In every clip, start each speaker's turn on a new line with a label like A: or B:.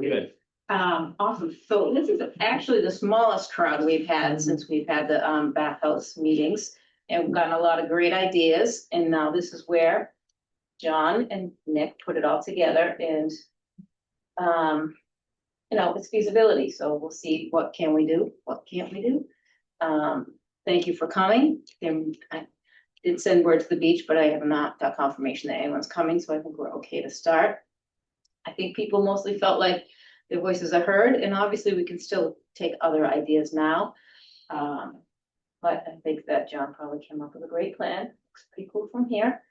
A: good.
B: Awesome. So this is actually the smallest crowd we've had since we've had the Bathhouse meetings. And we've gotten a lot of great ideas. And now this is where John and Nick put it all together and it's feasibility. So we'll see what can we do, what can't we do. Thank you for coming. And I did send word to the beach, but I have not got confirmation that anyone's coming. So I think we're okay to start. I think people mostly felt like their voices are heard, and obviously we can still take other ideas now. But I think that John probably came up with a great plan. Looks pretty cool from here,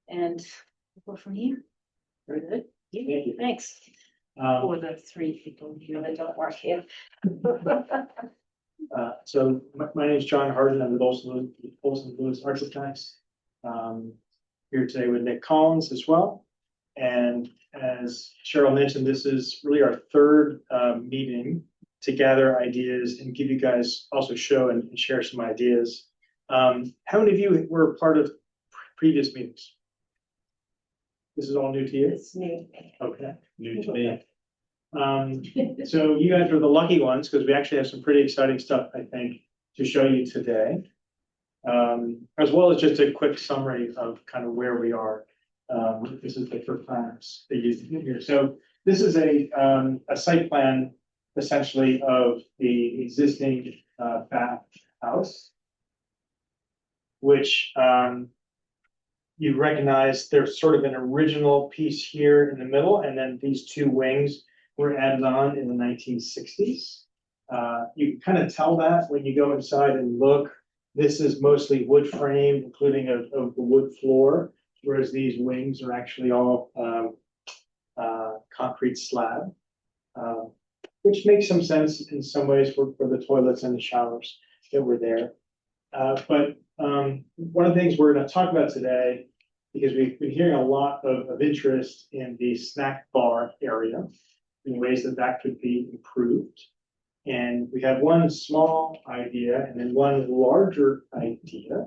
B: and we'll go from here.
A: Very
B: good.
A: Thank you.
B: Thanks. For the three people here that don't work here.
C: So my name is John Harden. I'm with Olson Lewis Architects. Here today with Nick Collins as well. And as Cheryl mentioned, this is really our third meeting to gather ideas and give you guys also show and share some ideas. How many of you were part of previous meetings? This is all new to you?
B: It's new.
C: Okay.
A: New to me.
C: So you guys are the lucky ones because we actually have some pretty exciting stuff, I think, to show you today, as well as just a quick summary of kind of where we are. This is the first time they used it here. So this is a site plan essentially of the existing bathhouse, which you recognize there's sort of an original piece here in the middle, and then these two wings were added on in the 1960s. You can kind of tell that when you go inside and look. This is mostly wood frame, including a wood floor, whereas these wings are actually all concrete slab, which makes some sense in some ways for the toilets and the showers that were there. But one of the things we're going to talk about today, because we've been hearing a lot of interest in the snack bar area in ways that could be improved. And we have one small idea and then one larger idea,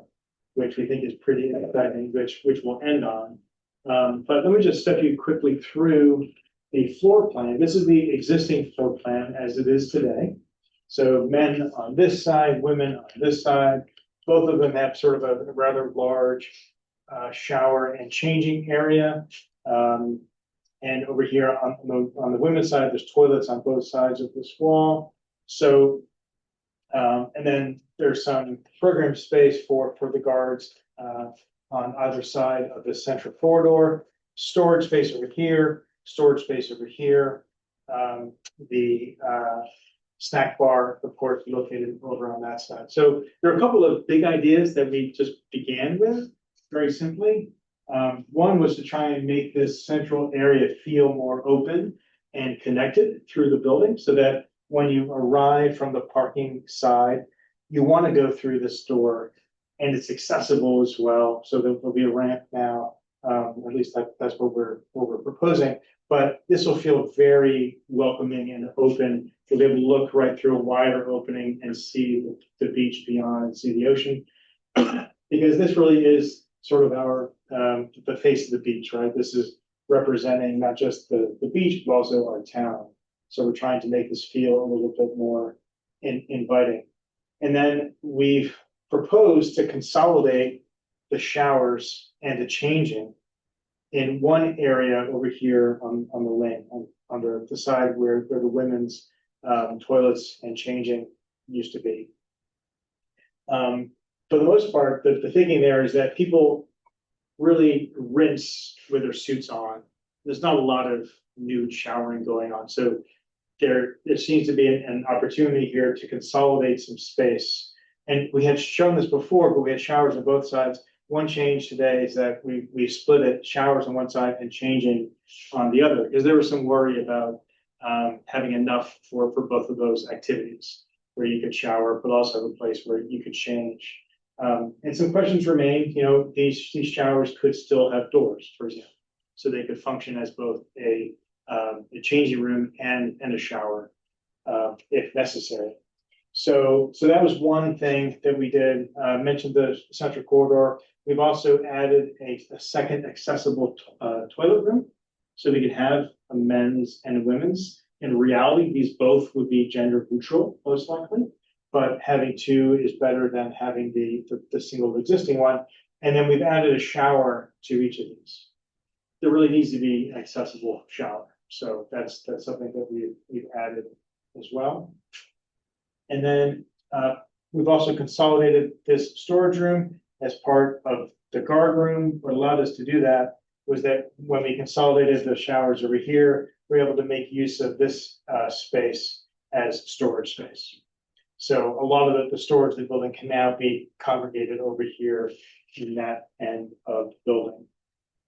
C: which we think is pretty exciting, which we'll end on. But let me just step you quickly through the floor plan. This is the existing floor plan as it is today. So men on this side, women on this side. Both of them have sort of a rather large shower and changing area. And over here on the women's side, there's toilets on both sides of this wall. So, and then there's some program space for the guards on either side of the central corridor. Storage space over here, storage space over here. The snack bar, of course, located over on that side. So there are a couple of big ideas that we just began with, very simply. One was to try and make this central area feel more open and connected through the building so that when you arrive from the parking side, you want to go through this door and it's accessible as well. So there'll be a ramp now, at least that's what we're proposing. But this will feel very welcoming and open. You'll be able to look right through a wider opening and see the beach beyond and see the ocean. Because this really is sort of our the face of the beach, right? This is representing not just the beach, but also our town. So we're trying to make this feel a little bit more inviting. And then we've proposed to consolidate the showers and the changing in one area over here on the wing, on the side where the women's toilets and changing used to be. For the most part, the thinking there is that people really rinse with their suits on. There's not a lot of nude showering going on. So there seems to be an opportunity here to consolidate some space. And we had shown this before, but we had showers on both sides. One change today is that we split it, showers on one side and changing on the other, because there was some worry about having enough for both of those activities, where you could shower, but also a place where you could change. And some questions remain. You know, these showers could still have doors, for example, so they could function as both a changing room and a shower if necessary. So that was one thing that we did. Mentioned the central corridor. We've also added a second accessible toilet room, so we could have a men's and a women's. In reality, these both would be gender neutral, most likely, but having two is better than having the single existing one. And then we've added a shower to each of these. There really needs to be an accessible shower. So that's something that we've added as well. And then we've also consolidated this storage room as part of the guard room. What allowed us to do that was that when we consolidated the showers over here, we were able to make use of this space as storage space. So a lot of the storage of the building can now be congregated over here in that end of the building.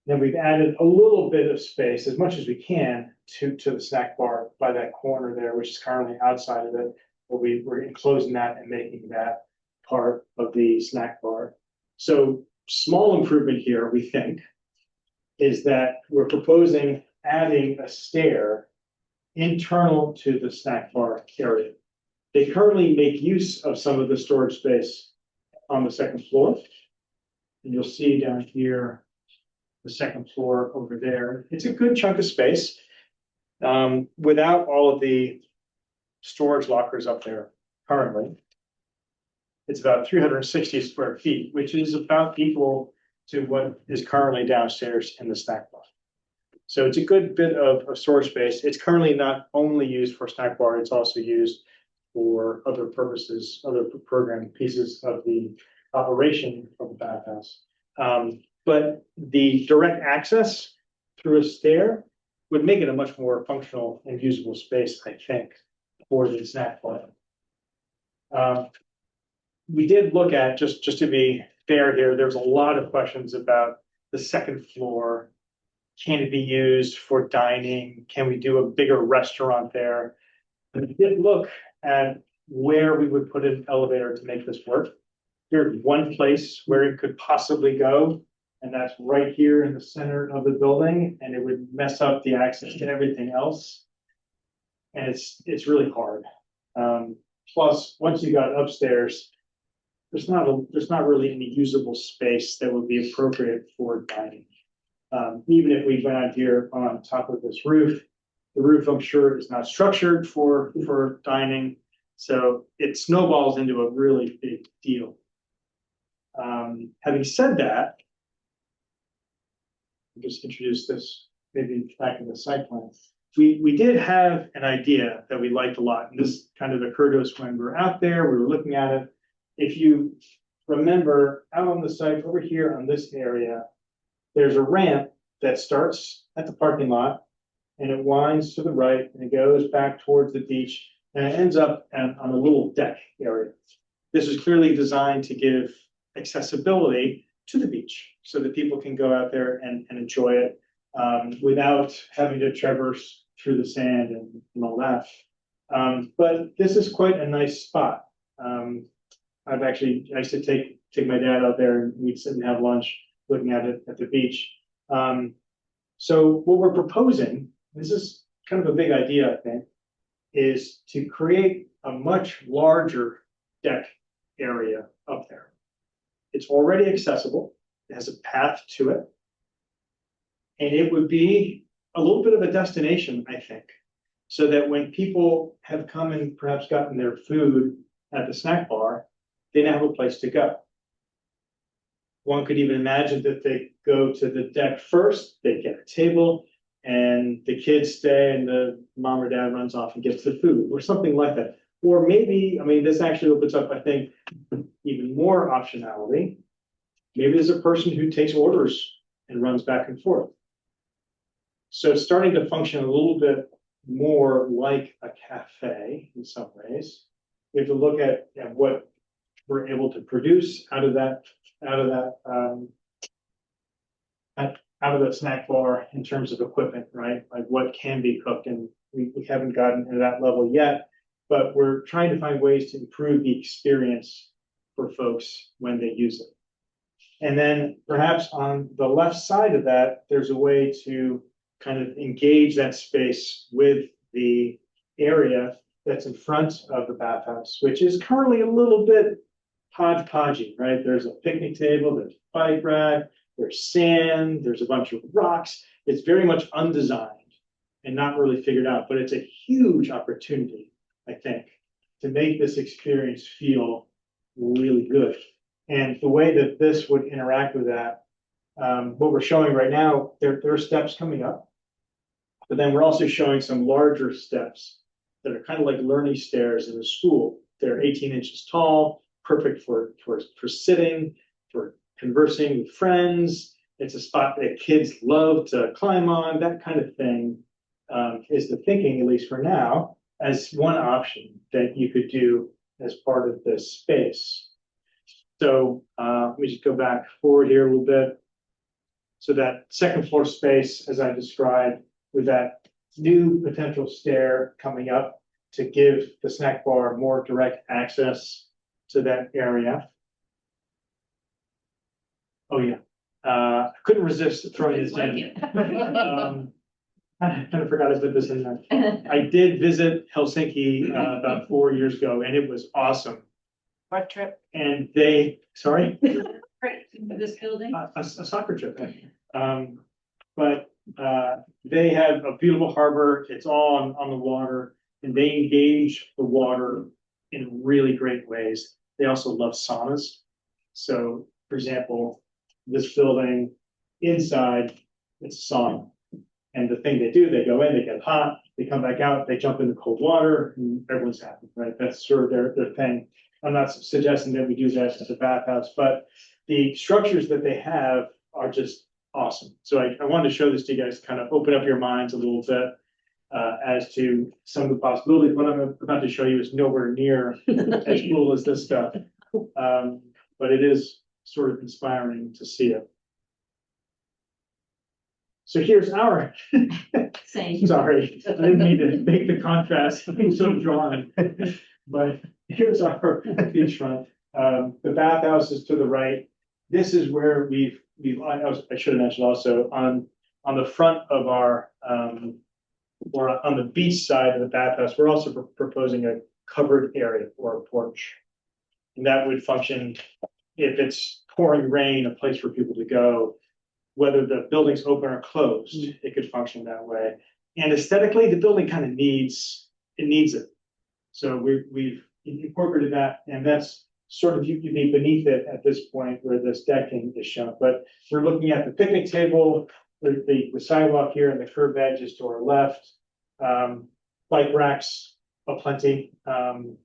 C: Then we've added a little bit of space, as much as we can, to the snack bar by that corner there, which is currently outside of it. But we're enclosing that and making that part of the snack bar. So small improvement here, we think, is that we're proposing adding a stair internal to the snack bar area. They currently make use of some of the storage space on the second floor. And you'll see down here, the second floor over there. It's a good chunk of space without all of the storage lockers up there currently. It's about 360 square feet, which is about equal to what is currently downstairs in the snack bar. So it's a good bit of storage space. It's currently not only used for snack bar, it's also used for other purposes, other program pieces of the operation of the bathhouse. But the direct access through a stair would make it a much more functional and usable space, I think, for the snack bar. We did look at, just to be fair here, there's a lot of questions about the second floor. Can it be used for dining? Can we do a bigger restaurant there? But we did look at where we would put an elevator to make this work. There's one place where it could possibly go, and that's right here in the center of the building, and it would mess up the access to everything else. And it's really hard. Plus, once you got upstairs, there's not really any usable space that would be appropriate for dining. Even if we went out here on top of this roof, the roof, I'm sure, is not structured for dining. So it snowballs into a really big deal. Having said that, I'll just introduce this maybe back in the site plan. We did have an idea that we liked a lot, and this kind of occurred to us when we were out there, we were looking at it. If you remember, out on the site over here on this area, there's a ramp that starts at the parking lot, and it winds to the right, and it goes back towards the beach, and it ends up on a little deck area. This is clearly designed to give accessibility to the beach so that people can go out there and enjoy it without having to traverse through the sand and all that. But this is quite a nice spot. I used to take my dad out there, and we'd sit and have lunch looking at it at the beach. So what we're proposing, this is kind of a big idea, I think, is to create a much larger deck area up there. It's already accessible. It has a path to it. And it would be a little bit of a destination, I think, so that when people have come and perhaps gotten their food at the snack bar, they now have a place to go. One could even imagine that they go to the deck first, they get a table, and the kids stay, and the mom or dad runs off and gets the food, or something like that. Or maybe, I mean, this actually opens up, I think, even more optionality. Maybe there's a person who takes orders and runs back and forth. So it's starting to function a little bit more like a cafe in some ways. We have to look at what we're able to produce out of that snack bar in terms of equipment, right? Like what can be cooked, and we haven't gotten to that level yet, but we're trying to find ways to improve the experience for folks when they use it. And then perhaps on the left side of that, there's a way to kind of engage that space with the area that's in front of the bathhouse, which is currently a little bit hodgepodgey, right? There's a picnic table, there's a bike rack, there's sand, there's a bunch of rocks. It's very much undesigned. and not really figured out, but it's a huge opportunity, I think, to make this experience feel really good. And the way that this would interact with that, what we're showing right now, there are steps coming up, but then we're also showing some larger steps that are kind of like learning stairs in a school. They're 18 inches tall, perfect for sitting, for conversing with friends. It's a spot that kids love to climb on, that kind of thing, is the thinking, at least for now, as one option that you could do as part of this space. So let me just go back forward here a little bit. So that second floor space, as I described, with that new potential stair coming up to give the snack bar more direct access to that area. Oh yeah, I couldn't resist throwing this in. I kind of forgot to put this in there. I did visit Helsinki about 4 years ago, and it was awesome.
B: What trip?
C: And sorry?
B: Right, this building?
C: A soccer trip. But they have a beautiful harbor. It's all on the water, and they engage the water in really great ways. They also love saunas. So, for example, this building inside, it's a sauna. And the thing they do, they go in, they get hot, they come back out, they jump into cold water, and everyone's happy, right? That's sort of their thing. I'm not suggesting that we do that as a bathhouse, but the structures that they have are just awesome. So I wanted to show this to you guys, kind of open up your minds a little bit as to some of the possibilities. What I'm about to show you is nowhere near as cool as this stuff, but it is sort of inspiring to see it. So here's our,
B: Same.
C: sorry, I didn't mean to make the contrast so drawn, but here's our beachfront. The bathhouse is to the right. This is where I should have mentioned also on the front of our, or on the beach side of the bathhouse, we're also proposing a covered area or a porch. And that would function if it's pouring rain, a place for people to go. Whether the building's open or closed, it could function that way. And aesthetically, the building kind of needs it. So we've incorporated that, and that's sort of you be beneath it at this point where this decking is shown. But we're looking at the picnic table, the sidewalk here, and the curb edge is to our left. Bike racks aplenty, and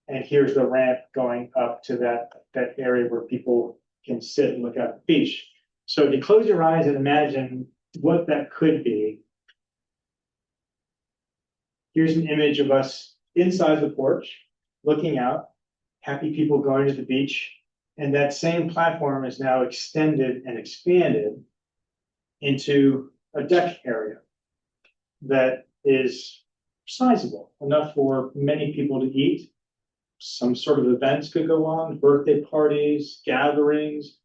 C: here's the ramp going up to that area where people can sit and look at the beach. So if you close your eyes and imagine what that could be, here's an image of us inside the porch, looking out, happy people going to the beach. And that same platform is now extended and expanded into a deck area that is sizable, enough for many people to eat. Some sort of events could go on, birthday parties, gatherings,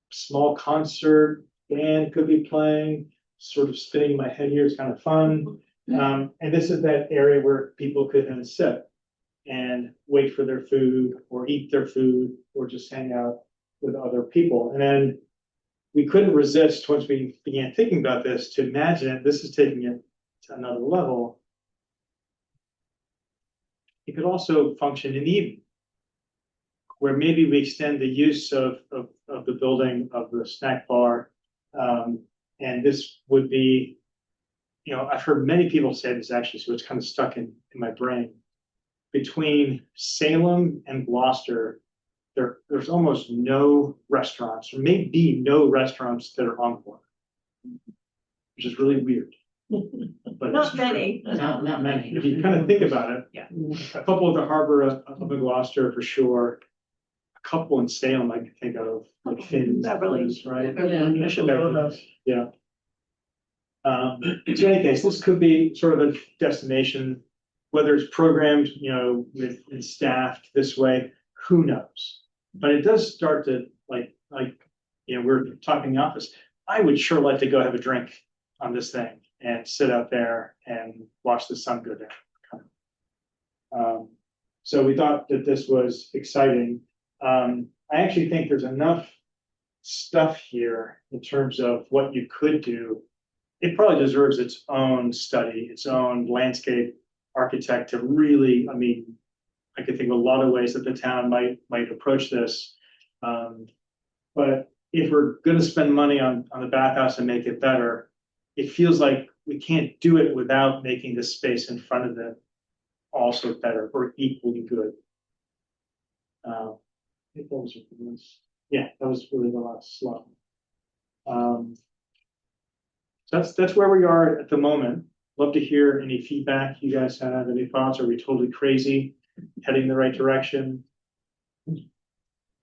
C: small concert, band could be playing, sort of spinning my head here is kind of fun. And this is that area where people could then sit and wait for their food or eat their food or just hang out with other people. And then we couldn't resist, once we began thinking about this, to imagine it. This is taking it to another level. It could also function in the evening, where maybe we extend the use of the building, of the snack bar. And this would be, I've heard many people say this actually, so it's kind of stuck in my brain. Between Salem and Gloucester, there's almost no restaurants, or maybe no restaurants that are on board, which is really weird. But
B: Not many.
C: No, not many. If you kind of think about it,
B: Yeah.
C: A couple of the harbor up in Gloucester for sure. A couple in Salem I can think of, like Finn's,
B: Beverly.
C: right?
B: Beverly.
C: Yeah. So in any case, this could be sort of a destination, whether it's programmed, and staffed this way, who knows? But it does start to we're talking in the office. I would sure like to go have a drink on this thing and sit out there and watch the sun go down. So we thought that this was exciting. I actually think there's enough stuff here in terms of what you could do it probably deserves its own study, its own landscape architect to really, I mean, I could think of a lot of ways that the town might approach this. But if we're gonna spend money on the bathhouse and make it better, it feels like we can't do it without making the space in front of it also better or equally good. I think yeah, that was really the last slide. So that's where we are at the moment. Love to hear any feedback you guys have, any thoughts. Are we totally crazy, heading in the right direction?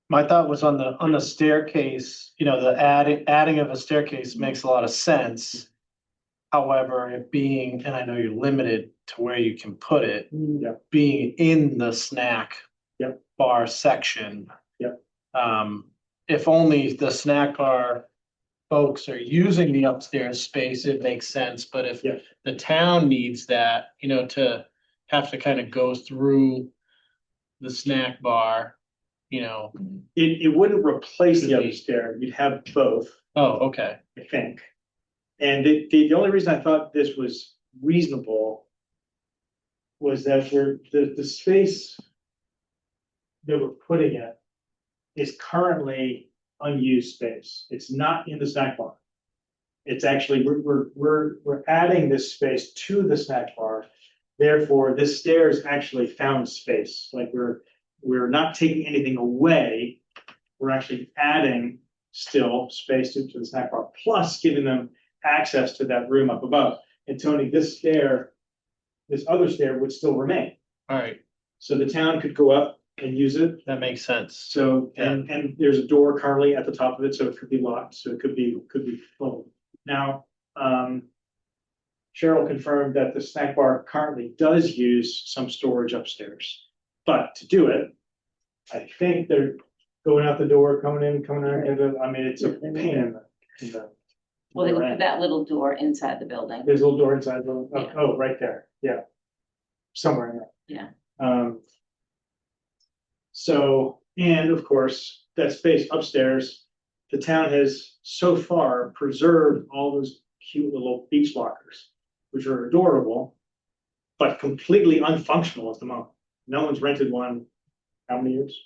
A: My thought was on the staircase, the adding of a staircase makes a lot of sense. However, it being, and I know you're limited to where you can put it,
C: Yeah.
A: being in the snack
C: Yep.
A: bar section.
C: Yep.
A: If only the snack bar folks are using the upstairs space, it makes sense. But if
C: Yep.
A: the town needs that, to have to kind of go through the snack bar,
C: It wouldn't replace the other stair. You'd have both,
A: Oh, okay.
C: I think. And the only reason I thought this was reasonable was that the space that we're putting it is currently unused space. It's not in the snack bar. It's actually, we're adding this space to the snack bar. Therefore, this stairs actually found space. Like we're not taking anything away. We're actually adding still space to the snack bar, plus giving them access to that room up above. And Tony, this other stair would still remain.
A: All right.
C: So the town could go up and use it.
A: That makes sense.
C: So, and there's a door currently at the top of it, so it could be locked, so it could be full. Now, Cheryl confirmed that the snack bar currently does use some storage upstairs. But to do it, I think they're going out the door, coming in, I mean, it's a pain in the.
B: Well, they would put that little door inside the building.
C: There's a little door inside the,
B: Yeah.
C: oh, right there, yeah. Somewhere in there.
B: Yeah.
C: So, and of course, that space upstairs, the town has so far preserved all those cute little beach lockers, which are adorable, but completely unfunctional at the moment. No one's rented one, how many years?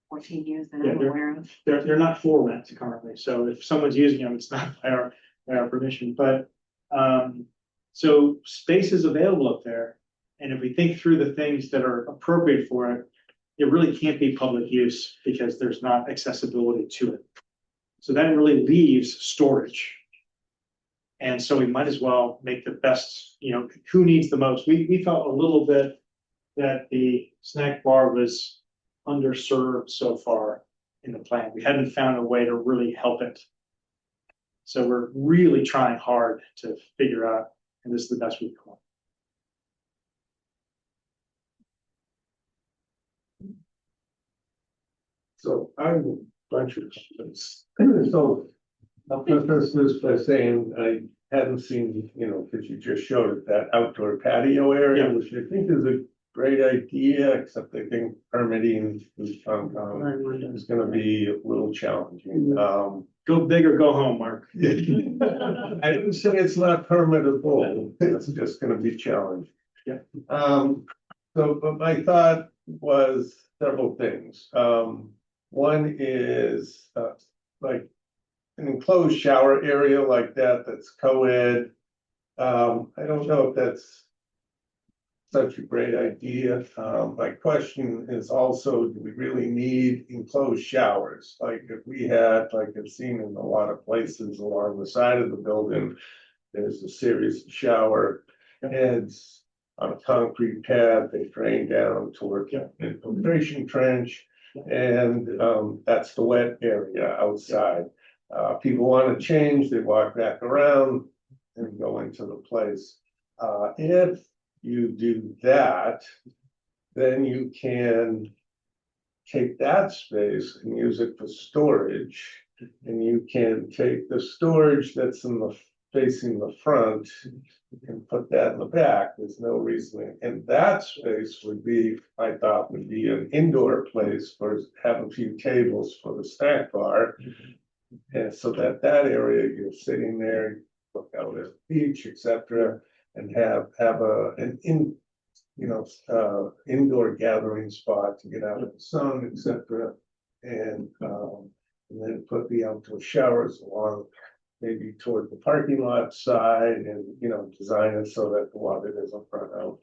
B: 14 years that
C: Yeah,
B: I'm aware of.
C: They're not for rent currently, so if someone's using them, it's not by our permission, but, so space is available up there. And if we think through the things that are appropriate for it, it really can't be public use because there's not accessibility to it. So that really leaves storage. And so we might as well make the best, who needs the most? We felt a little bit that the snack bar was underserved so far in the plan. We hadn't found a way to really help it. So we're really trying hard to figure out, and this is the best we can.
D: So I have a bunch of questions. So I'll preface this by saying I hadn't seen, because you just showed it, that outdoor patio area,
C: Yeah.
D: which I think is a great idea, except I think permitting is gonna be a little challenging.
C: Go big or go home, Mark.
D: I didn't say it's not permittable, it's just gonna be challenging.
C: Yeah.
D: But my thought was several things. One is like an enclosed shower area like that's co-ed. I don't know if that's such a great idea. My question is also, do we really need enclosed showers? Like if we had, like I've seen in a lot of places along the side of the building, there's a series of shower heads on a concrete pad, they drain down toward an infiltration trench. And that's the wet area outside. People want to change, they walk back around and go into the place. If you do that, then you can take that space and use it for storage. And you can take the storage that's facing the front and put that in the back. There's no reason. And that space would be, I thought, would be an indoor place for have a few tables for the snack bar. And so that area, you're sitting there, look out at the beach, etc. And have an indoor gathering spot to get out of the sun, etc. And then put the outdoor showers along maybe toward the parking lot side and, design it so that the water doesn't run out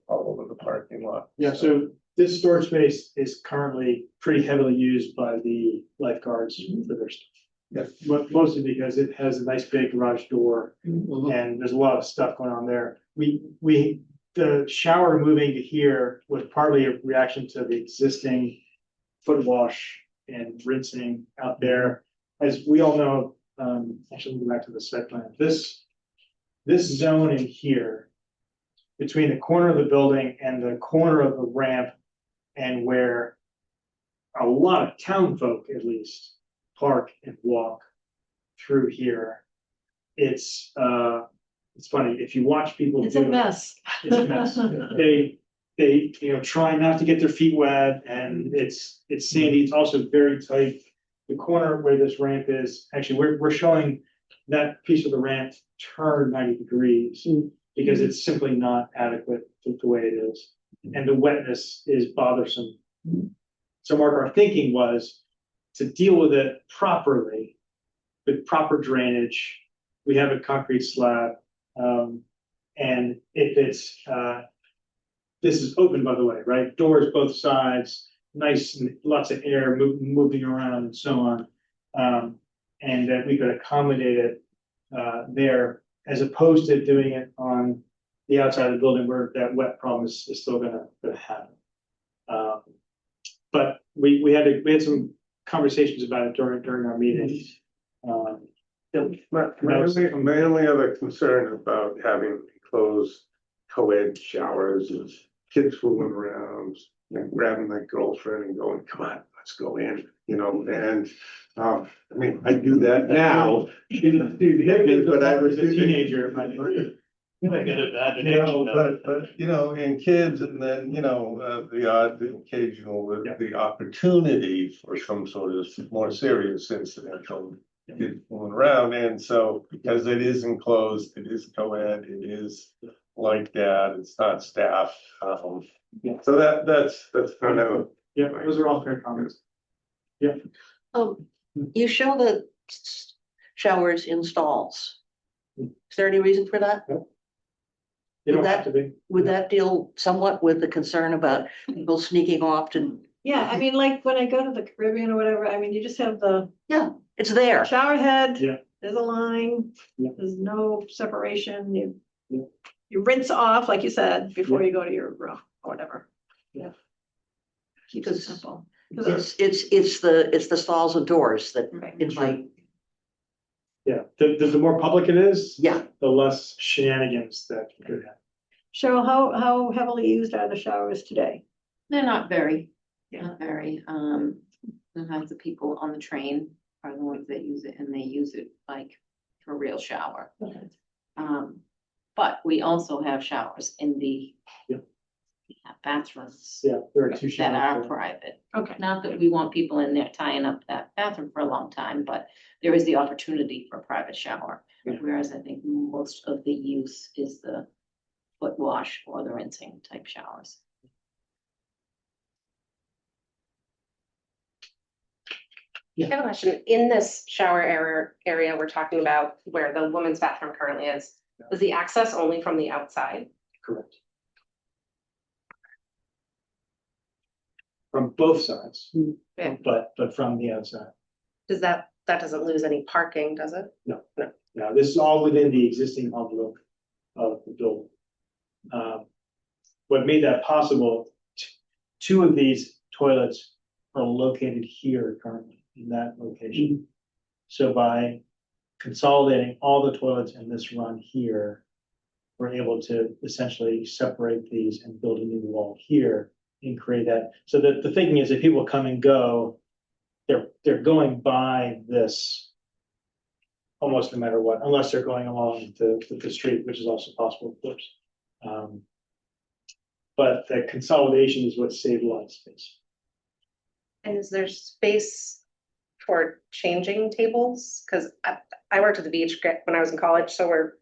D: all over the parking lot.
C: Yeah, so this storage space is currently pretty heavily used by the lifeguards for their stuff.
D: Yes.
C: But mostly because it has a nice big garage door and there's a lot of stuff going on there. The shower moving to here was partly a reaction to the existing foot wash and rinsing out there. As we all know, actually go back to the site plan, this zone in here, between the corner of the building and the corner of the ramp, and where a lot of town folk at least park and walk through here. It's funny, if you watch people
E: It's
C: do
E: a mess.
C: it's a mess. They try not to get their feet wet, and it's sandy. It's also very tight. The corner where this ramp is, actually, we're showing that piece of the ramp turn 90 degrees because it's simply not adequate to the way it is. And the wetness is bothersome. So Mark, our thinking was to deal with it properly, with proper drainage. We have a concrete slab. And if it's, this is open, by the way, right? Doors both sides, nice, and lots of air moving around and so on. And that we could accommodate it there, as opposed to doing it on the outside of the building where that wet problem is still gonna happen. But we had some conversations about it during our meeting.
D: My only other concern about having enclosed co-ed showers is kids fooling around, grabbing their girlfriend and going, "Come on, let's go in," and I mean, I do that now. But I was
C: a teenager,
D: and kids, and then, the odd, the occasional, the opportunity for some sort of more serious incident from kids fooling around. And so, because it is enclosed, it is co-ed, it is like that, it's not staff. So that's kind of.
C: Yeah, those are all fair comments. Yeah.
E: You show the showers in stalls. Is there any reason for that?
C: They don't have to be.
E: Would that deal somewhat with the concern about people sneaking off to?
F: Yeah, I mean, like when I go to the Caribbean or whatever, I mean, you just have the
E: It's there.
F: shower head.
C: Yeah.
F: There's a line.
C: Yeah.
F: There's no separation.
C: Yeah.
F: You rinse off, like you said, before you go to your room or whatever.
C: Yeah.
F: Keeps it simple.
E: It's the stalls and doors that
F: Right.
E: invite.
C: Yeah, the more public it is,
E: Yeah,
C: the less shenanigans that could happen.
F: Cheryl, how heavily used are the showers today?
B: They're not very, sometimes the people on the train are the ones that use it, and they use it like for a real shower.
F: Okay.
B: But we also have showers in the
C: Yep.
B: bathrooms
C: Yeah, there are two
B: that are
C: showers.
B: private.
F: Okay.
B: Not that we want people in there tying up that bathroom for a long time, but there is the opportunity for a private shower.
C: Yeah.
B: Whereas I think most of the use is the foot wash or the rinsing type showers.
G: I have a question. In this shower area we're talking about where the women's bathroom currently is the access only from the outside?
C: Correct. From both sides,
G: Yeah.
C: but from the outside.
G: Does that doesn't lose any parking, does it?
C: No, this is all within the existing envelope of the building. What made that possible, two of these toilets are located here currently in that location. So by consolidating all the toilets in this run here, we're able to essentially separate these and build a new wall here and create that. So that the thinking is if people come and go, they're going by this almost no matter what, unless they're going along the street, which is also possible, of course. But the consolidation is what saved a lot of space.
G: And is there space toward changing tables, because I worked at the beach when I was in college, so we're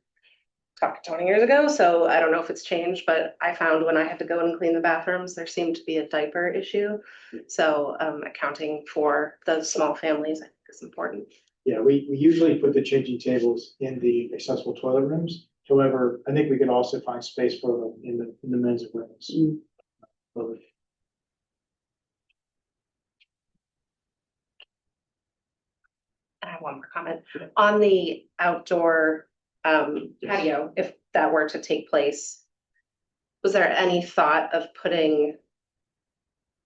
G: talking 20 years ago, so I don't know if it's changed, but I found when I had to go and clean the bathrooms, there seemed to be a diaper issue. So accounting for the small families, I think is important.
C: Yeah, we usually put the changing tables in the accessible toilet rooms. However, I think we can also find space for them in the men's rooms.
G: I have one more comment on the outdoor patio, if that were to take place. Was there any thought of putting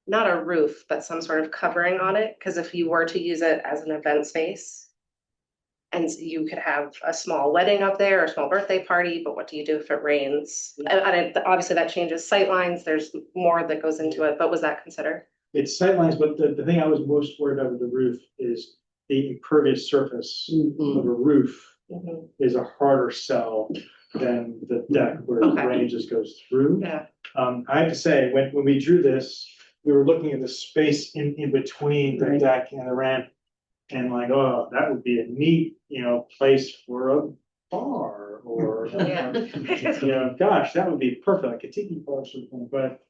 G: not a roof, but some sort of covering on it? Because if you were to use it as an event space, and you could have a small wedding up there or a small birthday party, but what do you do if it rains? And obviously that changes sight lines. There's more that goes into it, but was that considered?
C: It's sightlines, but the thing I was most worried about with the roof is the impervious surface of a roof
G: Mhm.
C: is a harder sell than the deck where the
G: Okay.
C: rain just goes through.
G: Yeah.
C: I have to say, when we drew this, we were looking at the space in between the
E: Right.
C: deck and the ramp. And like, oh, that would be a neat, place for a bar or,
G: Yeah.
C: gosh, that would be perfect, like a tiki bar or something, but,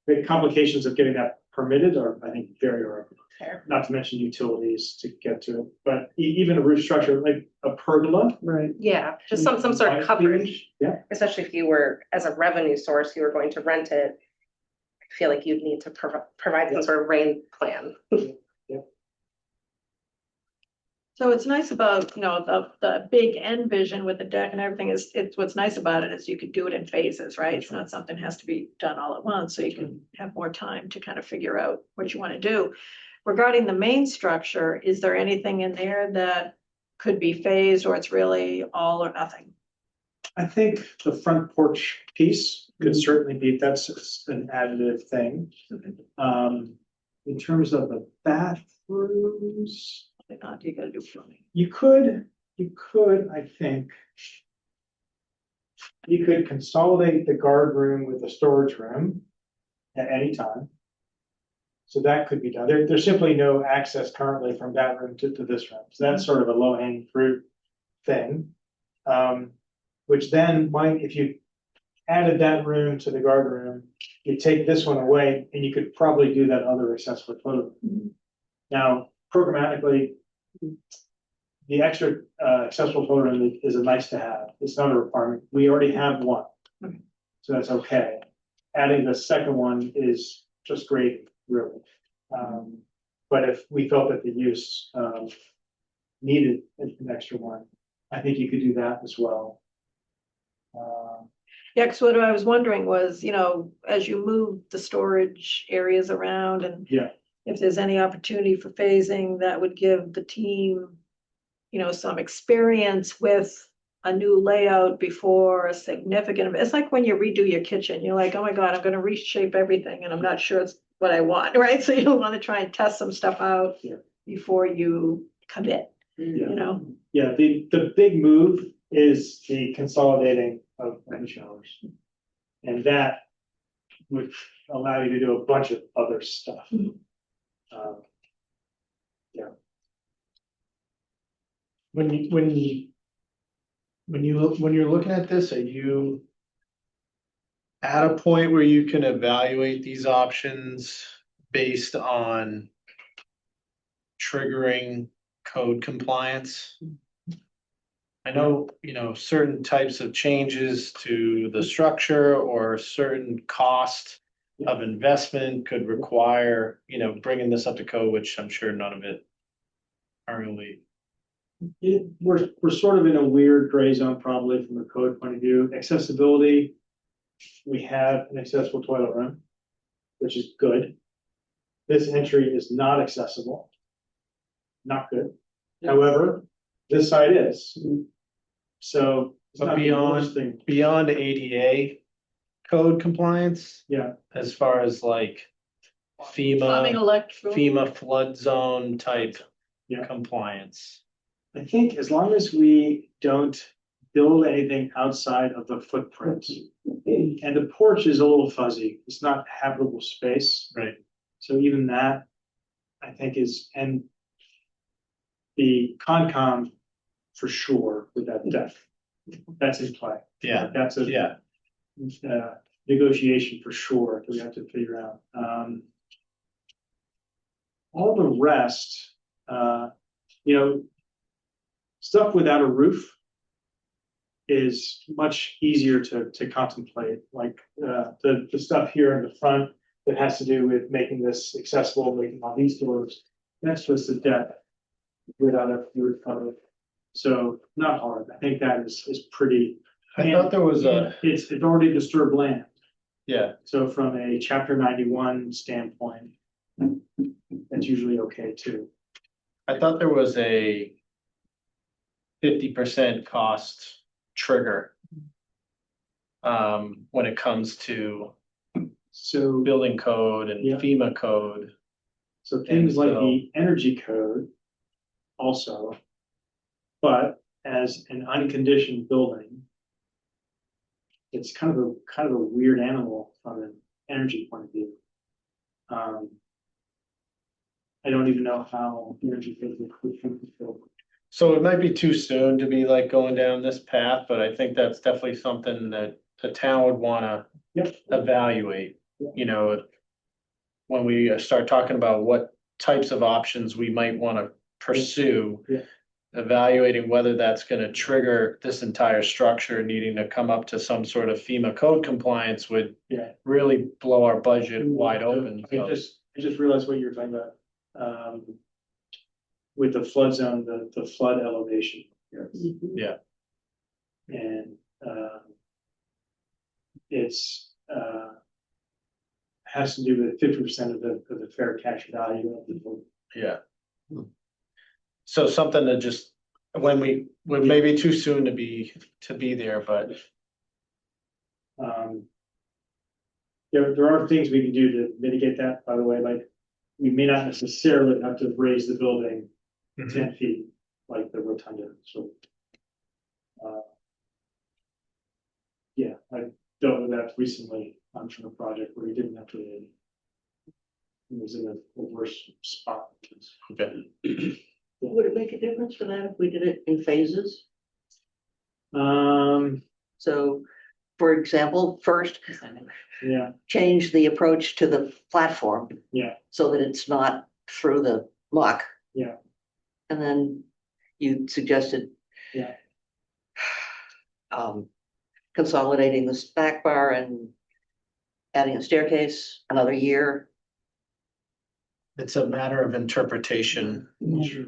C: the complications of getting that permitted are, I think, very rare.
G: Fair.
C: Not to mention utilities to get to it, but even a roof structure like a pergola.
E: Right.
G: Yeah, just some sort of
C: might
G: coverage,
C: be- Yeah,
G: especially if you were, as a revenue source, you were going to rent it. I feel like you'd need to provide some sort of rain plan.
F: So it's nice about, the big end vision with the deck and everything is, it's, what's nice about it is you could do it in phases, right? It's not something that has to be done all at once, so you can have more time to kind of figure out what you want to do. Regarding the main structure, is there anything in there that could be phased or it's really all or nothing?
C: I think the front porch piece could certainly be, that's an additive thing. In terms of the bathrooms,
F: Probably not, you gotta do plumbing.
C: you could, I think. You could consolidate the guard room with the storage room at any time. So that could be done. There's simply no access currently from that room to this room. So that's sort of a low hanging fruit thing. Which then might, if you added that room to the guard room, you take this one away and you could probably do that other accessible toilet room. Now, programmatically, the extra accessible toilet room is a nice to have. It's not a requirement. We already have one. So that's okay. Adding the second one is just great, really. But if we felt that the use needed an extra one, I think you could do that as well.
F: Yeah, because what I was wondering was, as you move the storage areas around and
C: Yeah.
F: if there's any opportunity for phasing, that would give the team, some experience with a new layout before a significant, it's like when you redo your kitchen, you're like, oh my God, I'm gonna reshape everything and I'm not sure it's what I want, right? So you'll want to try and test some stuff out
C: Yeah.
F: before you commit,
C: Yeah. Yeah, the big move is the consolidating of the showers. And that would allow you to do a bunch of other stuff. Yeah.
A: When you're looking at this, are you at a point where you can evaluate these options based on triggering code compliance? I know, certain types of changes to the structure or certain cost of investment could require, bringing this up to code, which I'm sure none of it are really.
C: We're sort of in a weird gray zone probably from a code point of view. Accessibility, we have an accessible toilet room, which is good. This entry is not accessible. Not good. However, this side is. So it's
A: But
C: not the worst thing.
A: beyond ADA code compliance,
C: Yeah,
A: as far as like
F: plumbing, electrical.
A: FEMA flood zone type
C: Yeah.
A: compliance.
C: I think as long as we don't build anything outside of the footprint. And the porch is a little fuzzy. It's not habitable space.
A: Right.
C: So even that, I think and the Concom for sure with that depth, that's in play.
A: Yeah,
C: That's a
A: yeah,
C: negotiation for sure that we have to figure out. All the rest, stuff without a roof is much easier to contemplate, like the stuff here in the front that has to do with making this accessible, making all these doors. That's just a deck without a roof cover. So not hard. I think that is pretty.
A: I thought there was
C: and it's already disturbed land.
A: yeah,
C: So from a chapter 91 standpoint, that's usually okay too.
A: I thought there was a 50% cost trigger. When it comes to
C: So,
A: building code and
C: Yeah.
A: FEMA code.
C: so things like
A: so-
C: the energy code also, but as an unconditioned building, it's kind of a weird animal from an energy point of view. I don't even know how energy code would fulfill.
A: So it might be too soon to be like going down this path, but I think that's definitely something that the town would wanna
C: Yep.
A: evaluate, you know. When we start talking about what types of options we might wanna pursue.
C: Yeah.
A: Evaluating whether that's gonna trigger this entire structure needing to come up to some sort of FEMA code compliance would.
C: Yeah.
A: Really blow our budget wide open,
C: I
A: so.
C: just realized what you were talking about. With the flood zone, the flood elevation.
A: Yeah.
C: And, it's, has to do with 50% of the fair cash value of the building.
A: Yeah. So something to just, when maybe too soon to be there, but
C: There are things we can do to mitigate that, by the way, like, we may not necessarily have to raise the building 10 feet, like the rotunda, so. Yeah, I dealt with that recently on a project where we didn't have to. It was in a worse spot.
A: okay.
E: Would it make a difference for that if we did it in phases?
C: Um,
E: So, for example, first,
C: yeah,
E: change the approach to the platform.
C: Yeah.
E: So that it's not through the muck.
C: Yeah.
E: And then you suggested.
C: Yeah.
E: Consolidating the snack bar and adding a staircase another year.
A: It's a matter of interpretation,
C: sure.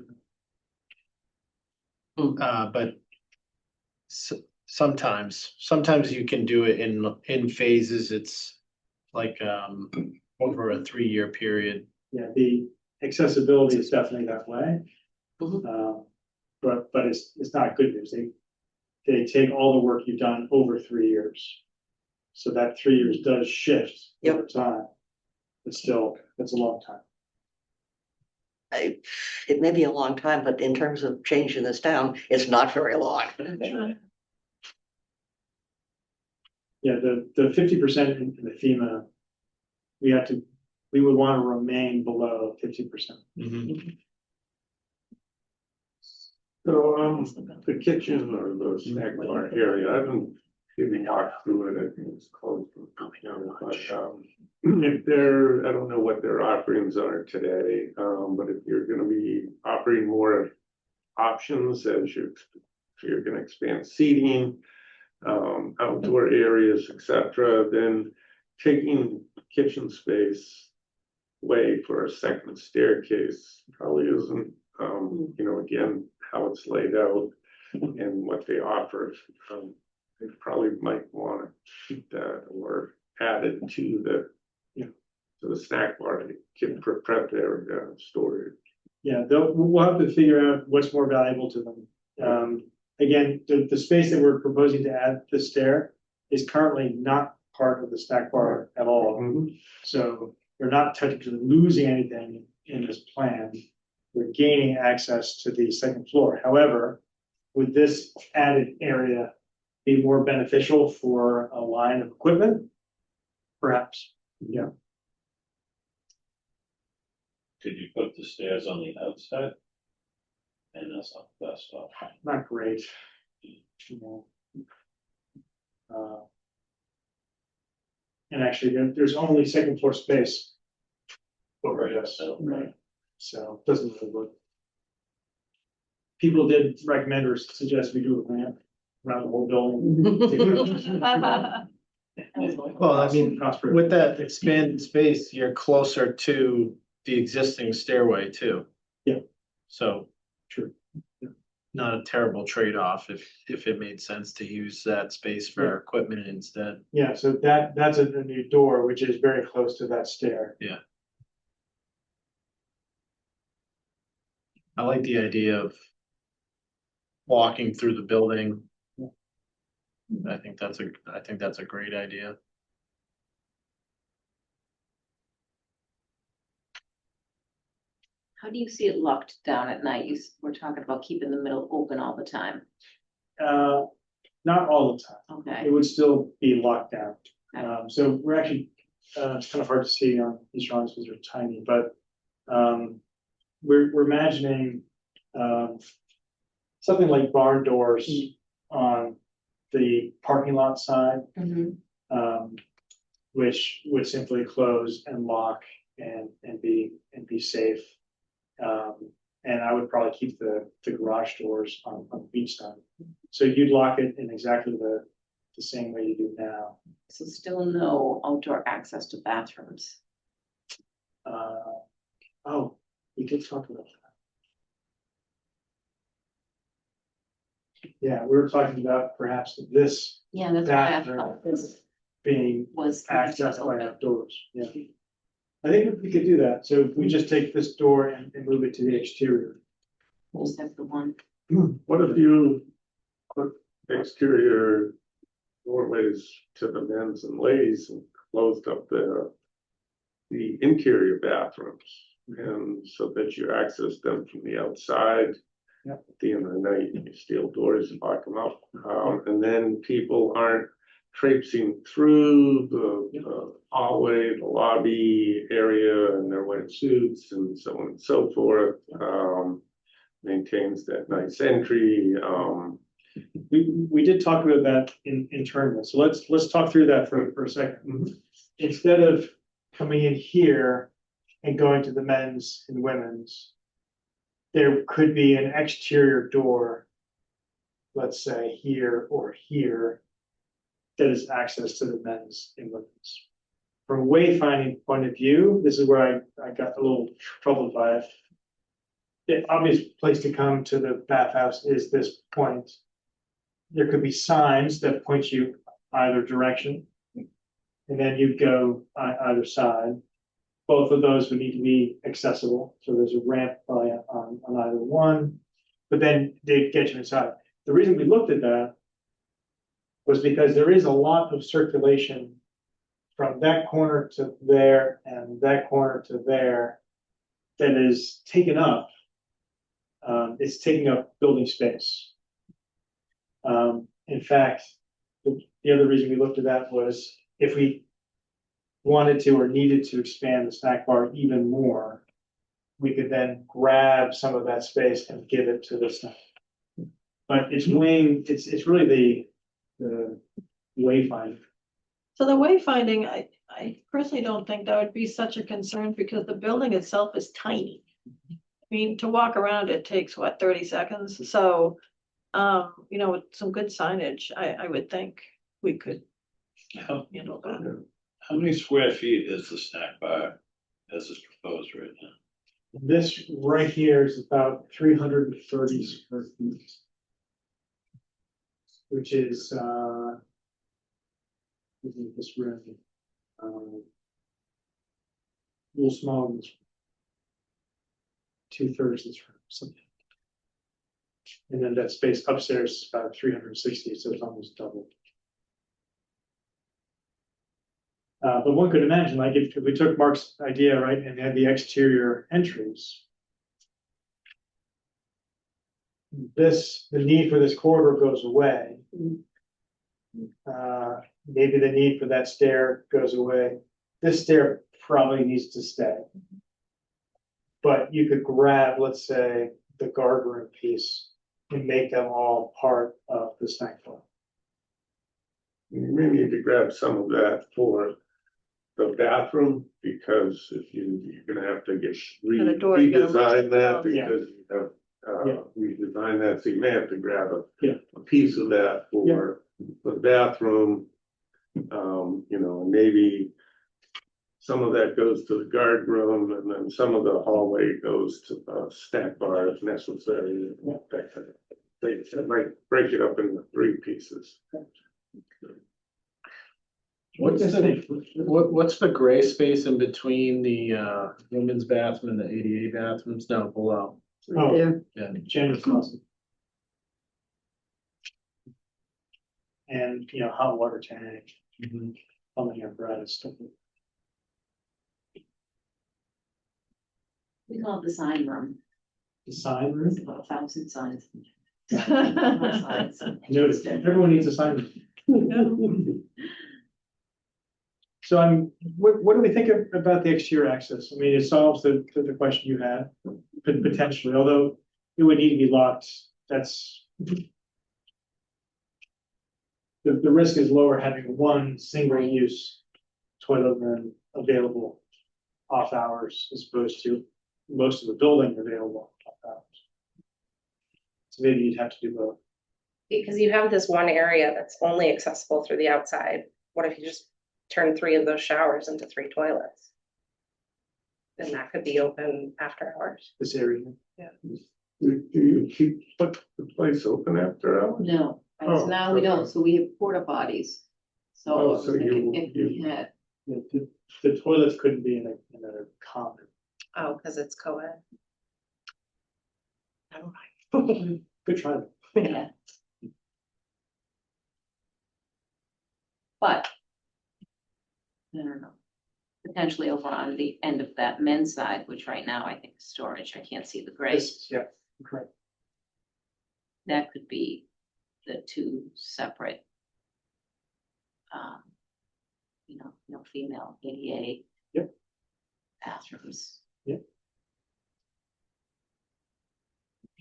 A: but sometimes you can do it in phases. It's like, over a 3-year period.
C: Yeah, the accessibility is definitely that way.
E: Mhm.
C: But it's not good news. They take all the work you've done over 3 years. So that 3 years does shift over time. But still, that's a long time.
E: It may be a long time, but in terms of changing this down, it's not very long.
C: Yeah, the 50% in the FEMA, we would want to remain below 50%.
D: So, the kitchen or the snack bar area, I haven't even walked through it, I think it's closed. If they're, I don't know what their offerings are today, but if you're gonna be offering more options as you're gonna expand seating, outdoor areas, etc., then taking kitchen space away for a second staircase probably isn't, again, how it's laid out and what they offer. They probably might want to keep that or add it to the snack bar, to prep their storage.
C: Yeah, we'll have to figure out what's more valuable to them. Again, the space that we're proposing to add the stair is currently not part of the snack bar at all. So we're not technically losing anything in this plan. We're gaining access to the second floor. However, would this added area be more beneficial for a line of equipment? Perhaps, yeah.
H: Could you put the stairs on the outside? And that's not the best option.
C: Not great. You know. And actually, there's only second floor space. Over this,
H: Right.
C: so it doesn't really work. People did recommend or suggest we do a ramp around the whole building.
A: Well, I mean,
C: Cost per-
A: with that expanded space, you're closer to the existing stairway too.
C: Yeah.
A: So.
C: True.
A: Not a terrible trade-off if it made sense to use that space for equipment instead.
C: Yeah, so that's a new door, which is very close to that stair.
A: I like the idea of walking through the building. I think that's a great idea.
B: How do you see it locked down at night? We're talking about keeping the middle open all the time.
C: Not all the time.
B: Okay,
C: It would still be locked down.
B: Okay.
C: So we're actually, it's kind of hard to see on these drawings because they're tiny, but, we're imagining, something like barn doors on the parking lot side,
B: Mhm.
C: which would simply close and lock and be safe. And I would probably keep the garage doors on the beach side. So you'd lock it in exactly the same way you do now.
B: So still no outdoor access to bathrooms.
C: Oh, we did talk about that. Yeah, we were talking about perhaps this
B: Yeah, that's why I
C: Bathroom.
B: thought this
C: being
B: was.
C: accessed by outdoors, yeah. I think we could do that, so if we just take this door and move it to the exterior.
B: Just have the one.
D: What if you put exterior doorways to the men's and ladies and closed up the interior bathrooms? And so that you access them from the outside.
C: Yep.
D: At the end of the night, you steel doors, lock them up, and then people aren't traipsing through the hallway, the lobby area, and their wetsuits and so on and so forth. Maintains that nice entry,
C: We did talk about that internally, so let's talk through that for a second. Instead of coming in here and going to the men's and women's, there could be an exterior door, let's say here or here, that is access to the men's and women's. From a wayfinding point of view, this is where I got a little troubled by it. The obvious place to come to the bathhouse is this point. There could be signs that point you either direction. And then you go on either side. Both of those would need to be accessible, so there's a ramp probably on either one, but then they get you inside. The reason we looked at that was because there is a lot of circulation from that corner to there and that corner to there that is taken up. It's taking up building space. In fact, the other reason we looked at that was if we wanted to or needed to expand the snack bar even more, we could then grab some of that space and give it to the snack. But it's really the wayfinding.
F: So the wayfinding, I personally don't think that would be such a concern because the building itself is tiny. I mean, to walk around it takes what, 30 seconds? So, with some good signage, I would think we could handle that.
H: How many square feet is the snack bar as is proposed right now?
C: This right here is about 330 square feet. Which is, this room. A little smaller than this room. 2/3 this room, something. And then that space upstairs is about 360, so it's almost double. But one could imagine, like, if we took Mark's idea, right, and had the exterior entries. The need for this corridor goes away. Maybe the need for that stair goes away. This stair probably needs to stay. But you could grab, let's say, the guardrail piece and make them all part of the snack bar.
D: You may need to grab some of that for the bathroom, because if you're gonna have to get
F: And a door, you gotta
D: redesign that,
C: Yeah.
D: because you have,
C: Yeah.
D: redesigned that, so you may have to grab
C: Yeah.
D: a piece of that for the bathroom. Maybe some of that goes to the guard room, and then some of the hallway goes to the snack bar if necessary. That kind of thing. It might break it up into 3 pieces.
A: What's the gray space in between the women's bathroom and the ADA bathrooms? No, below.
C: Oh,
A: Yeah.
C: Jenny's closet. And, hot water tank, plumbing apparatus, stuff.
B: We call it the sign room.
C: The sign room.
B: It's about 1,000 signs.
C: Notice, everyone needs a sign room. So what do we think about the exterior access? I mean, it solves the question you had, potentially, although it would need to be locked. That's. The risk is lower having one single use toilet room available off hours as opposed to most of the building available off hours. So maybe you'd have to do both.
G: Because you have this one area that's only accessible through the outside. What if you just turn 3 of those showers into 3 toilets? Then that could be open after hours.
C: This area.
D: Do you keep the place open after hours?
B: No,
D: Oh,
B: so now we don't,
D: okay.
B: so we have porta potties. So
D: Oh,
B: I was
D: so
B: thinking
D: you-
B: if we had,
C: The toilets couldn't be in a common.
G: Oh, because it's co-ed. Never mind.
C: Good try.
B: yeah. But. I don't know. Potentially over on the end of that men's side, which right now I think is storage, I can't see the gray.
C: Yeah, correct.
B: That could be the 2 separate. No female ADA.
C: Yep.
B: Bathrooms.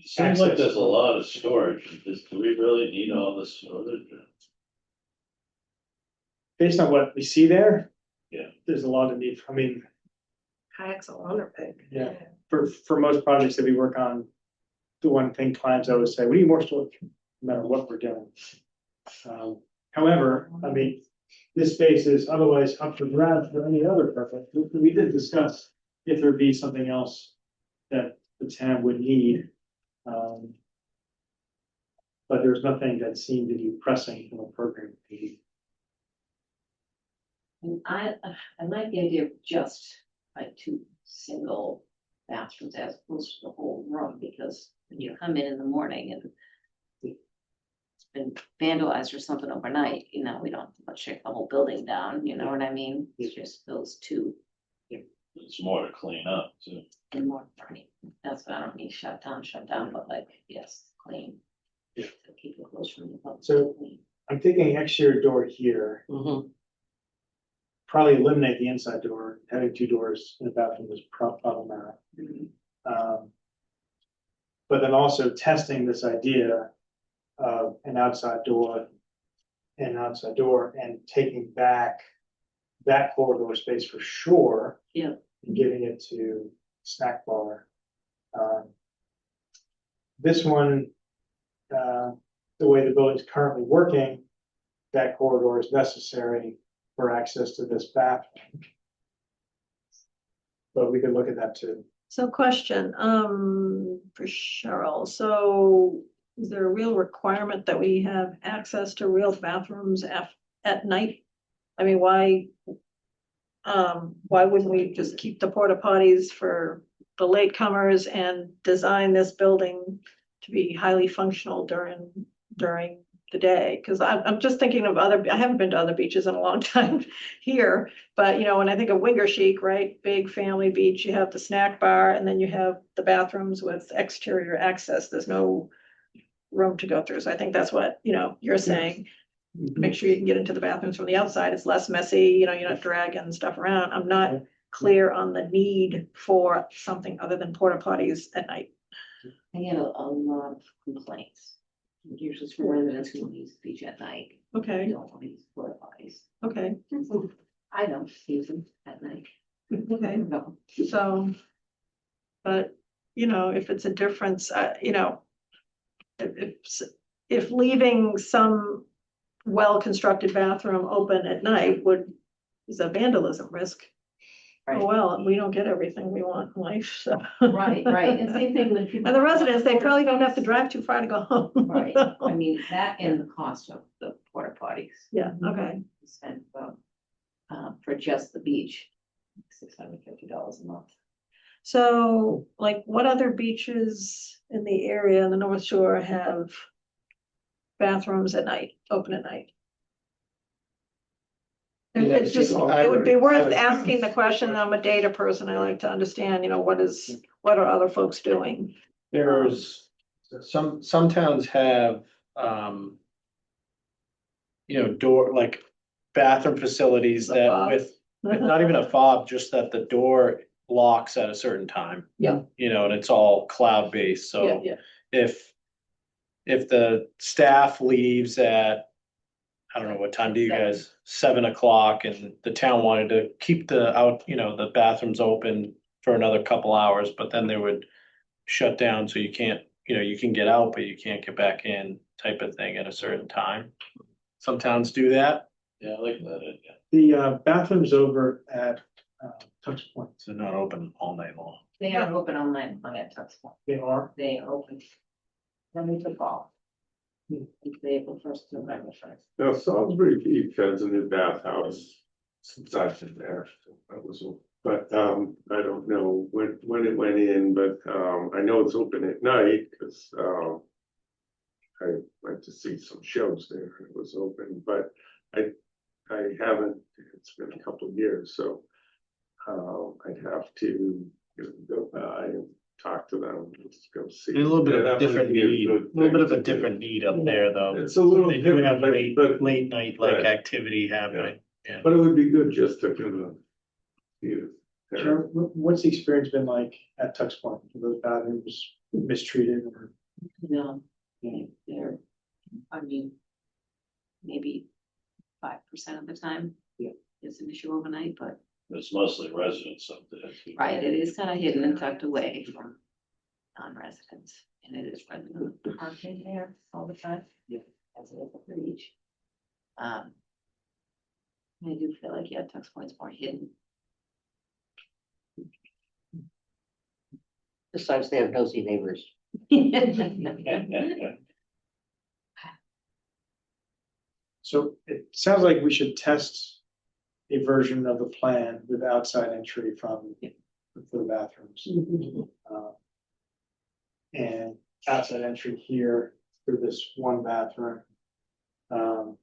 H: Seems like there's a lot of storage. Do we really need all the storage?
C: Based on what we see there.
H: Yeah.
C: There's a lot of need, I mean,
G: Kayaks alone are big.
C: yeah, for most projects that we work on, the one thing clients always say, we need more storage, no matter what we're doing. However, I mean, this space is otherwise up for grabs for any other purpose. We did discuss if there'd be something else that the town would need. But there's nothing that seemed to be pressing from a program.
B: And I like the idea of just like 2 single bathrooms as opposed to the whole room, because when you come in the morning and it's been vandalized or something overnight, we don't let's shake the whole building down, you know what I mean? It's just those 2
H: It's more to clean up too.
B: and more, right? That's what I don't mean shut down, but like, yes, clean.
C: Yeah.
B: To keep it close from the public.
C: So- I'm thinking exterior door here, probably eliminate the inside door. Having 2 doors in the bathroom is problematic.
B: Mhm.
C: But then also testing this idea of an outside door and taking back that corridor space for sure.
B: Yeah.
C: And giving it to snack bar. This one, the way the building's currently working, that corridor is necessary for access to this bathroom. But we could look at that too.
F: So question, for Cheryl, so is there a real requirement that we have access to real bathrooms at night? I mean, why wouldn't we just keep the porta potties for the latecomers and design this building to be highly functional during the day? Because I'm just thinking of I haven't been to other beaches in a long time here, but when I think of Wingershik, right, big family beach, you have the snack bar and then you have the bathrooms with exterior access. There's no room to go through. So I think that's what, you're saying. Make sure you can get into the bathrooms from the outside. It's less messy, you're not dragging stuff around. I'm not clear on the need for something other than porta potties at night.
B: I get a lot of complaints, usually from residents who want to use the beach at night. They
F: Okay,
B: don't want to use porta potties.
F: okay,
B: I don't use them at night.
F: okay,
B: No.
F: so. But, you know, if it's a difference, you know. If leaving some well-constructed bathroom open at night is a vandalism risk.
B: Right.
F: Oh, well, we don't get everything we want in life, so.
B: Right, and same thing when people.
F: And the residents, they probably don't have to drive too far to go home.
B: Right, I mean, that and the cost of the porta potties.
F: Yeah, okay.
B: We spent about, for just the beach, $650 a month.
F: So, like, what other beaches in the area in the North Shore have bathrooms at night, open at night?
A: Yeah,
F: It's just,
A: I
F: it would be
A: would-
F: worth asking the question. I'm a data person. I like to understand, you know, what are other folks doing?
A: There's, some towns have, like bathroom facilities
F: The
A: that
F: fob.
A: with, not even a fob, just that the door locks at a certain time.
F: Yeah.
A: And it's all cloud-based,
F: Yeah,
A: so
F: yeah,
A: if the staff leaves at, I don't know, what time do you guys, 7 o'clock, and the town wanted to keep the bathrooms open for another couple hours, but then they would shut down, so you can't, you can get out, but you can't get back in, type of thing at a certain time. Some towns do that,
H: Yeah, I like that, yeah.
C: The bathrooms over at Tux Point,
A: so not open all night long.
B: They are open all night long at Tux Point.
C: they are.
B: They are open. Then we took off. April 1st to November 1st.
I: Now, Salisbury Beach has a new bathhouse since I've been there. But I don't know when it went in, but I know it's open at night because I went to see some shows there. It was open, but I haven't, it's been a couple of years, so I'd have to go by and talk to them, just go see.
A: A little bit
I: Yeah,
A: of a
I: that
A: different
I: might be a
A: need, a
I: good
A: little bit
I: thing
A: of a
I: to do.
A: different need up there, though.
I: It's a little
A: They do have
I: different, but
A: late night like
I: Right.
A: activity happening.
I: but it would be good just to kind of see it.
C: Sharon, what's the experience been like at Tux Point? Are those bathrooms mistreated or?
B: No, they're, I mean, maybe 5% of the time.
C: Yeah.
B: It's an issue overnight, but
H: It's mostly residents up there.
B: right, it is kind of hidden and tucked away from non-residents, and it is resident parking there all the time.
C: Yeah.
B: As it is at the beach. I do feel like, yeah, Tux Point's more hidden.
E: Besides, they have nosy neighbors.
C: So it sounds like we should test a version of the plan with outside entry for the bathrooms. And outside entry here for this one bathroom. And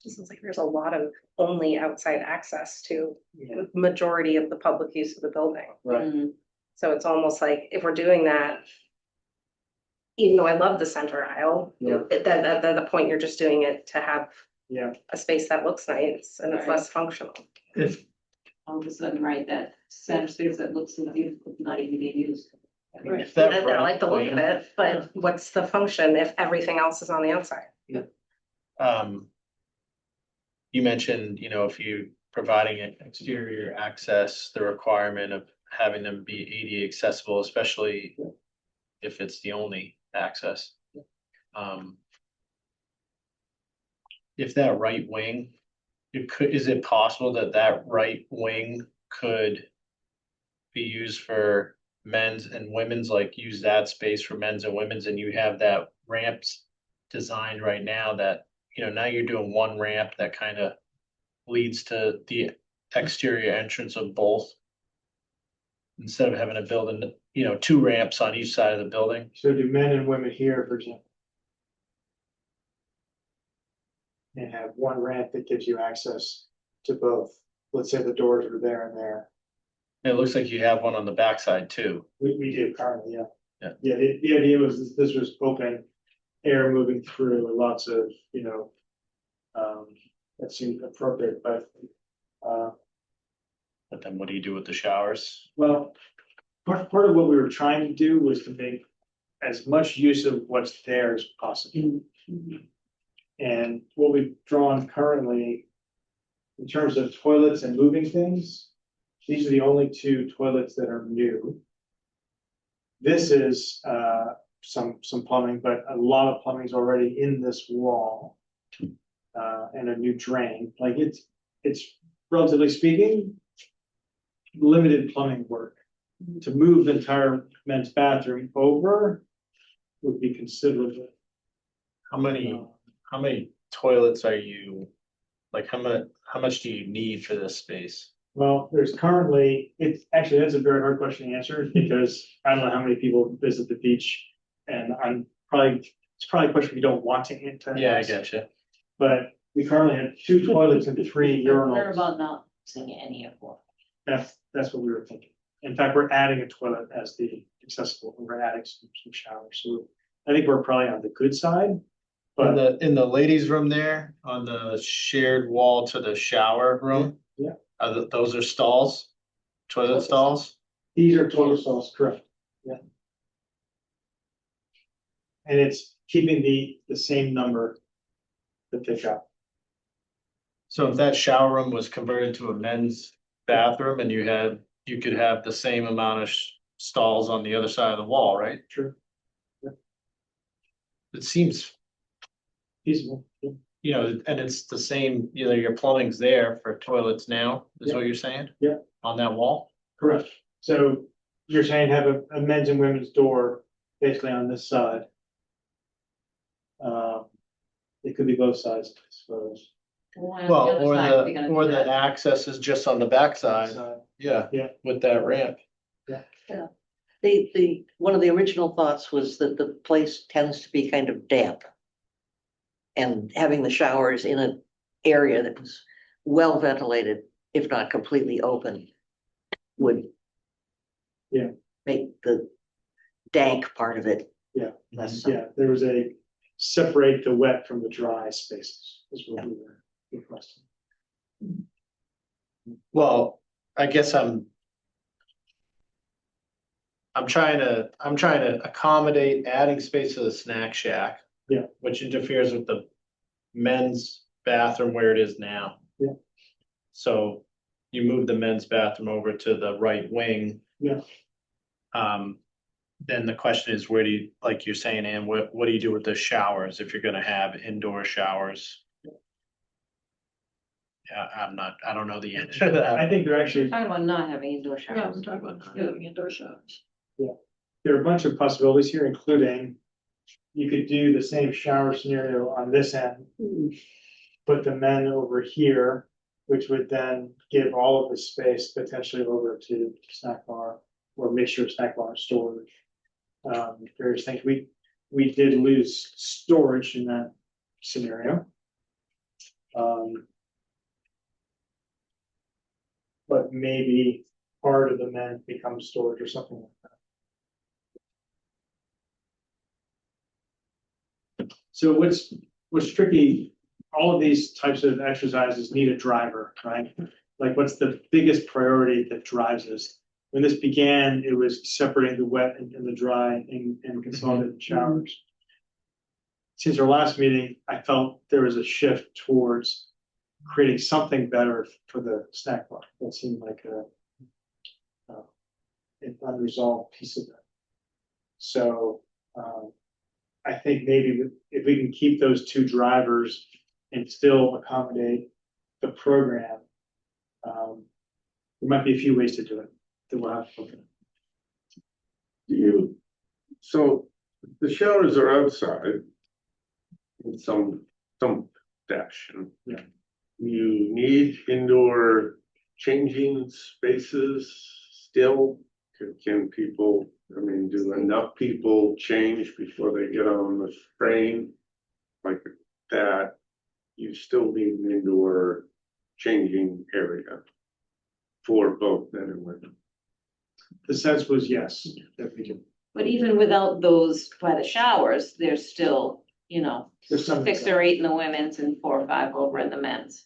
G: It seems like there's a lot of only outside access to
C: yeah,
G: the majority of the public use of the building.
C: right,
G: So it's almost like if we're doing that, even though I love the center aisle,
C: Yeah.
G: the point you're just doing it to have
C: yeah,
G: a space that looks nice and it's
B: Right.
G: less functional.
A: If,
B: All of a sudden, right, that center space that looks so beautiful, not even being used.
A: if that
G: I like the look of
A: right
G: it, but what's the function if everything else is on the outside?
A: You mentioned, if you providing an exterior access, the requirement of having them be ADA accessible, especially if it's the only access. If that right wing, is it possible that that right wing could be used for men's and women's, like use that space for men's and women's, and you have that ramps designed right now that, now you're doing one ramp that kind of leads to the exterior entrance of both. Instead of having to build two ramps on each side of the building.
C: so do men and women here, for example. And have one ramp that gives you access to both, let's say the doors are there and there.
A: It looks like you have one on the backside too.
C: We do currently, yeah.
A: Yeah.
C: Yeah, the idea was this was open air moving through and lots of, that seemed appropriate, but,
A: But then what do you do with the showers?
C: well, part of what we were trying to do was to make as much use of what's there as possible. And what we've drawn currently, in terms of toilets and moving things, these are the only two toilets that are new. This is some plumbing, but a lot of plumbing's already in this wall. And a new drain, like it's relatively speaking, limited plumbing work. To move the entire men's bathroom over would be considerable.
A: How many toilets are you, like, how much do you need for this space?
C: Well, there's currently, it's actually, that's a very hard question to answer because I don't know how many people visit the beach. And it's probably a question we don't want to answer.
A: Yeah, I get you.
C: But we currently have 2 toilets and 3
B: We're
C: urinals.
B: about not using any of what.
C: That's what we were thinking. In fact, we're adding a toilet as the accessible, and we're adding some showers. So I think we're probably on the good side.
A: In
C: But
A: the ladies' room there, on the shared wall to the shower room?
C: Yeah.
A: Those are stalls? Toilet stalls?
C: these are toilet stalls, correct? Yeah. And it's keeping the same number that they got.
A: So if that shower room was converted to a men's bathroom and you could have the same amount of stalls on the other side of the wall, right?
C: Sure.
A: It seems,
C: Feasible. Yeah.
A: you know, and it's the same, you know, your plumbing's there for toilets now, is what you're saying?
C: Yeah.
A: On that wall?
C: Correct. So you're saying have a men's and women's door basically on this side. It could be both sides, I suppose.
A: Well, or the access is just on the backside, yeah.
C: Yeah.
A: With that ramp.
E: One of the original thoughts was that the place tends to be kind of damp. And having the showers in an area that was well ventilated, if not completely open, would
C: Yeah.
E: make the dank part of it.
C: Yeah.
E: less.
C: Yeah, there was a separate the wet from the dry spaces is what we were requesting.
A: Well, I guess I'm trying to accommodate adding space to the snack shack.
C: Yeah.
A: Which interferes with the men's bathroom where it is now.
C: Yeah.
A: So you move the men's bathroom over to the right wing.
C: Yeah.
A: Then the question is, where do you, like you're saying, Ann, what do you do with the showers if you're gonna have indoor showers? Yeah, I don't know the answer to that.
C: I think they're actually,
B: Talking about not having indoor
F: Yeah,
B: showers.
F: I'm talking about not having indoor showers.
C: there are a bunch of possibilities here, including you could do the same shower scenario on this end. Put the men over here, which would then give all of the space potentially over to snack bar or mixture snack bar storage. Various things. We did lose storage in that scenario. But maybe part of the men becomes storage or something like that. So what's tricky, all of these types of exercises need a driver, right? Like what's the biggest priority that drives us? When this began, it was separating the wet and the dry and consolidated showers. Since our last meeting, I felt there was a shift towards creating something better for the snack bar. That seemed like an unresolved piece of it. So I think maybe if we can keep those two drivers and still accommodate the program, there might be a few ways to do it that we'll have to look at.
I: So the showers are outside in some fashion.
C: Yeah.
I: You need indoor changing spaces still? Can people, I mean, do enough people change before they get on the train? Like that, you still need an indoor changing area for both men and women.
C: The sense was yes, that we can.
B: But even without those by the showers, there's still you know,
C: There's some.
B: 6 or 8 in the women's and 4 or 5 over in the men's.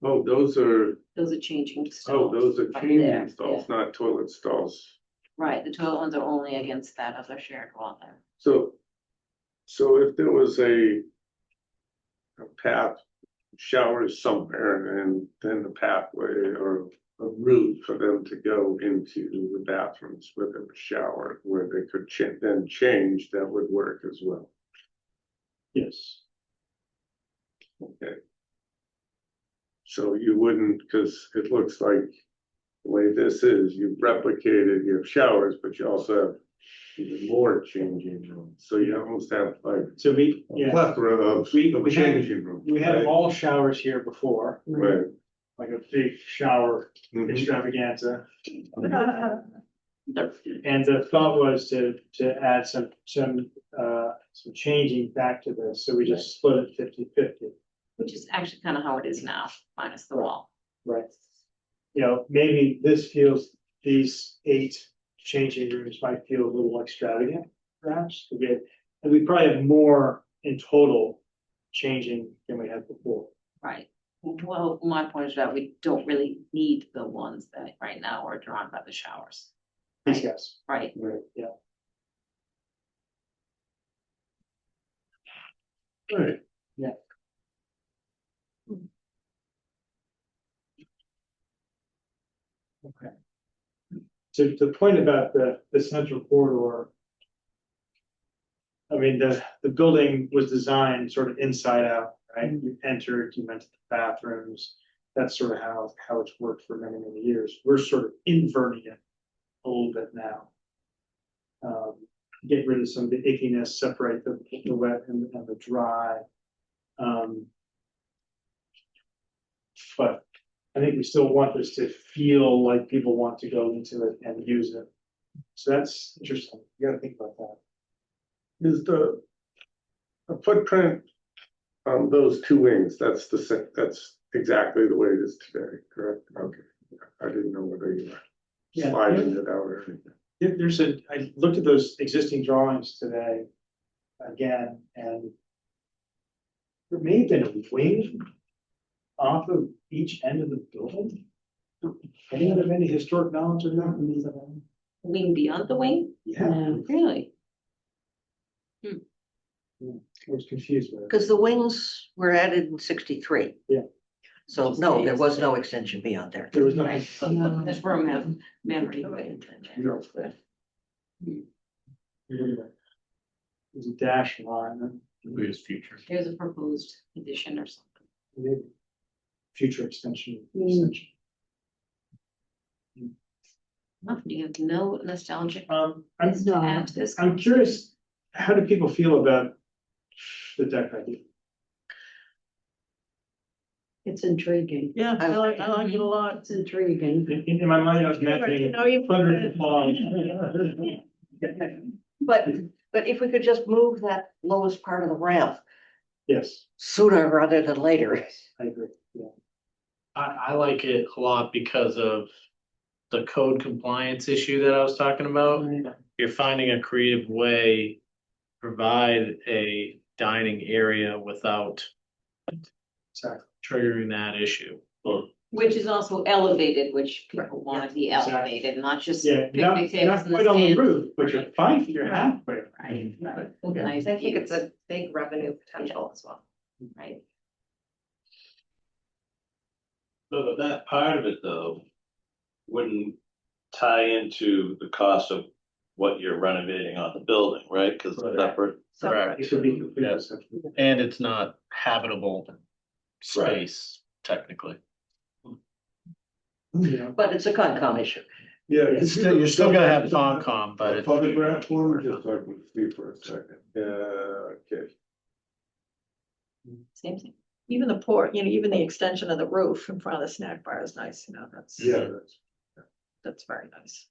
I: Oh, those are,
B: Those are changing
I: oh,
B: stalls.
I: those are
B: up
I: changing
B: there,
I: stalls, not toilet stalls.
B: Right, the toilet ones are only against that other shared wall there.
I: So if there was a path, showers somewhere and then a pathway or a route for them to go into the bathrooms with a shower where they could then change, that would work as well.
C: Yes.
I: Okay. So you wouldn't, because it looks like the way this is, you've replicated, you have showers, but you also have even more changing rooms. So you almost have like
C: So we,
I: a
C: yeah,
I: plethora of
C: we had,
I: changing rooms.
C: we had
I: right?
C: all showers here before,
I: Right.
C: like a big shower
I: Mhm.
C: extravaganza. And the thought was to add some changing back to this, so we just split it 50-50.
B: Which is actually kind of how it is now, minus the wall.
C: Right. You know, maybe these 8 changing rooms might feel a little extravagant, perhaps, and we probably have more in total changing than we had before.
B: Right. Well, my point is that we don't really need the ones that right now are drawn by the showers,
C: These guys.
B: right?
C: Right, yeah.
I: Right.
C: Yeah. Okay. So the point about the central corridor. I mean, the building was designed sort of inside out, right? You entered, you went to the bathrooms. That's sort of how it's worked for many, many years. We're sort of inverting it a little bit now. Get rid of some of the ickiness, separate the wet and the dry. But I think we still want this to feel like people want to go into it and use it. So that's interesting. You gotta think about that.
I: Is the footprint on those 2 wings, that's exactly the way it is today, correct? Okay, I didn't know whether you were
C: Yeah.
I: sliding it out or anything.
C: I looked at those existing drawings today again, and there may have been a wing off of each end of the building. Anyone have any historic knowledge of that?
B: Wing beyond the wing?
C: Yeah,
B: Really?
C: I was confused with it.
E: Because the wings were added in 63.
C: Yeah.
E: So no, there was no extension beyond there.
C: There was no.
B: Right, so this room has memory.
C: There's a dash line, and
A: Who's future?
B: Here's a proposed addition or something.
C: maybe future extension.
B: Do you have no nostalgic?
C: I'm
B: to add to this?
C: I'm curious, how do people feel about the deck idea?
J: It's intriguing.
F: Yeah, I like it a lot.
J: It's intriguing.
C: In my mind, I was imagining hundreds of logs.
E: But if we could just move that lowest part of the ramp
C: Yes,
E: sooner rather than later.
C: I agree, yeah.
A: I like it a lot because of the code compliance issue that I was talking about. You're finding a creative way to provide a dining area without
C: Exactly.
A: triggering that issue.
B: Which is also elevated, which people want to be
C: Exactly.
B: elevated, not just
C: Yeah,
B: picnic
C: not
B: tables in the
C: quite on the
B: stand.
C: roof, but you're fine, you're halfway.
B: Right, right.
C: Okay.
B: Nice
G: I think it's
B: views,
G: a big revenue potential as well.
B: right.
H: So that part of it though, wouldn't tie into the cost of what you're renovating on the building, right? Cause it's separate.
A: Correct.
C: It could be completely
A: Yes.
C: separate.
A: And it's not habitable space technically.
C: Yeah.
E: But it's a Concom issue.
I: Yeah.
A: You're still gonna have Concom, but
I: A
A: it's.
I: photograph one, or just like with Steve for a second? Yeah, okay.
B: Same thing.
F: Even the port, even the extension of the roof in front of the snack bar is nice, that's.
I: Yeah,
F: That's very nice.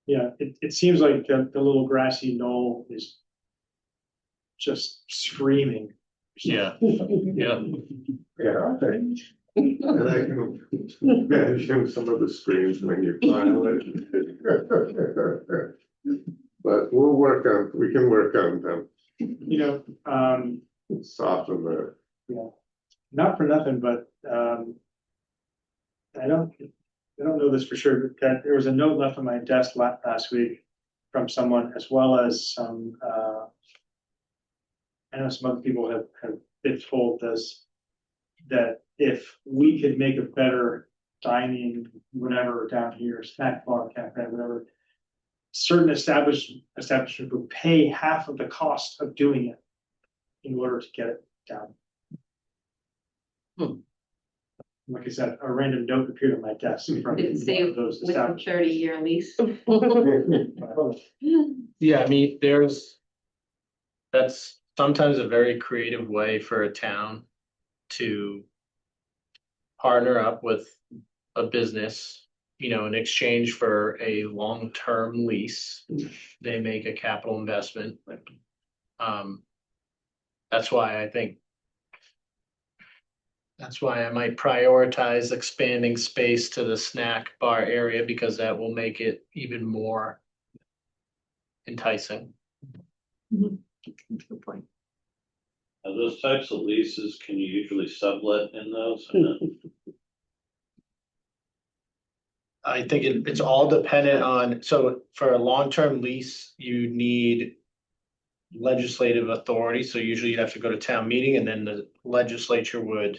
C: Yeah, it seems like the little grassy knoll is just screaming.
A: Yeah, yeah.
I: yeah, okay. And I can imagine some of the screens when you file it. But we can work on them,
C: You know,
I: soften the.
C: not for nothing, but, I don't know this for sure, but that there was a note left on my desk last week from someone, as well as some, I know some other people have been told this, that if we could make a better dining, whatever, down here, snack bar, cafe, whatever, certain establishment would pay half of the cost of doing it in order to get it down. Like I said, a random note appeared on my desk from
B: Did it say
C: one of those
B: with a
C: establishments.
B: 30-year lease?
A: Yeah, I mean, that's sometimes a very creative way for a town to partner up with a business, in exchange for a long-term lease. They make a capital investment. That's why I might prioritize expanding space to the snack bar area, because that will make it even more enticing.
F: Good point.
H: Now, those types of leases, can you usually sublet in those? Or not?
A: I think it's all dependent on, so for a long-term lease, you need legislative authority, so usually you'd have to go to town meeting, and then the legislature would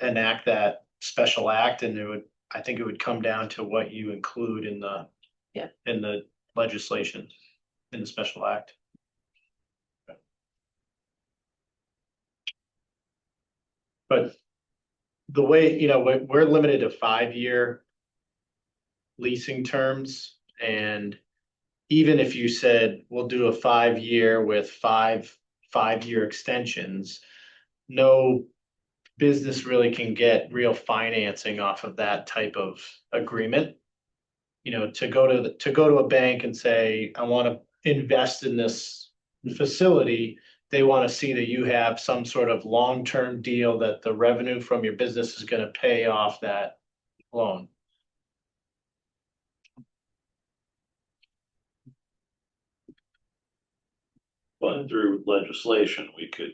A: enact that special act, and I think it would come down to what you include in the in the legislation, in the special act. But the way, we're limited to 5-year leasing terms, and even if you said, we'll do a 5-year with five-year extensions, no business really can get real financing off of that type of agreement. To go to a bank and say, I want to invest in this facility, they want to see that you have some sort of long-term deal that the revenue from your business is going to pay off that loan.
H: But through legislation, we could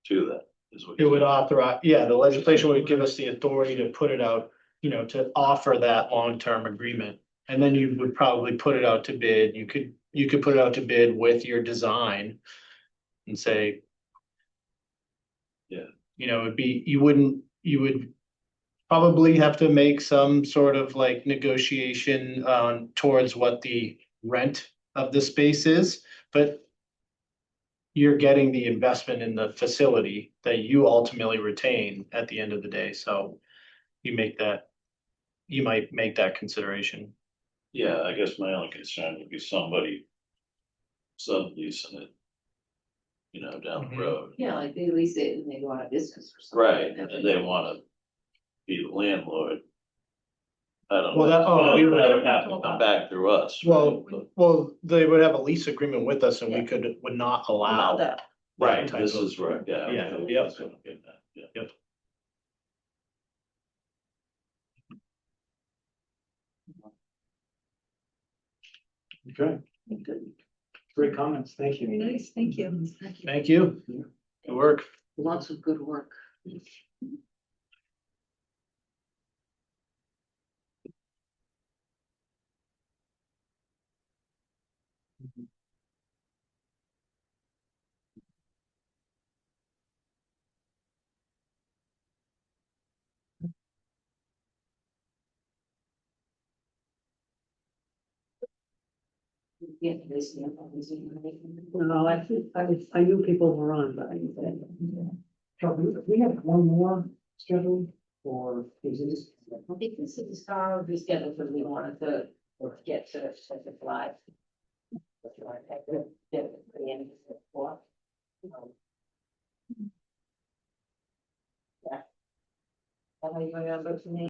H: do that. Is what
A: It would authorize, the legislation would give us the authority to put it out, to offer that long-term agreement. And then you would probably put it out to bid. You could put it out to bid with your design and say.
H: Yeah.
A: You would probably have to make some sort of like negotiation towards what the rent of the space is, but you're getting the investment in the facility that you ultimately retain at the end of the day, so you might make that consideration.
H: Yeah, I guess my only concern would be somebody subleasing it, down the road.
B: Yeah, like they lease it and they go out of business or something.
H: Right, and they wanna be the landlord. I don't know.
A: Well,
H: That would have to come back through us. right?
A: Well, they would have a lease agreement with us, and we would not allow.
F: That.
H: Right,
A: type
H: this
A: of-
H: is right, yeah.
A: Yeah,
H: okay,
A: yep.
H: that's what I'm getting at, yeah.
A: Yep.
C: Okay,
F: Good.
C: great comments, thank you.
F: Nice, thank you.
A: Thank you. Good work.
E: Lots of good work.
B: Yeah, this, this.
J: No, I knew people were on, but I didn't say.
C: So we have one more scheduled, or is this?
B: I think this is our reschedule because we wanted to get to the live. Yeah. How you remember to me?